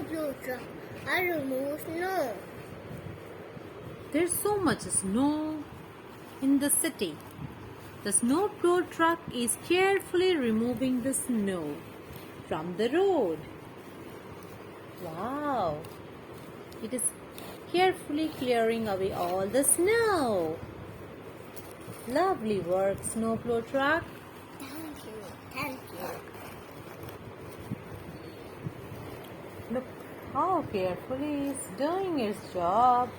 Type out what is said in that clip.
snowplow truck. I remove snow. There's so much snow in the city. The snowplow truck is carefully removing the snow from the road. Wow! It is carefully clearing away all the snow. Lovely work, snowplow truck. Thank you. Thank you. Look how carefully it's doing its job.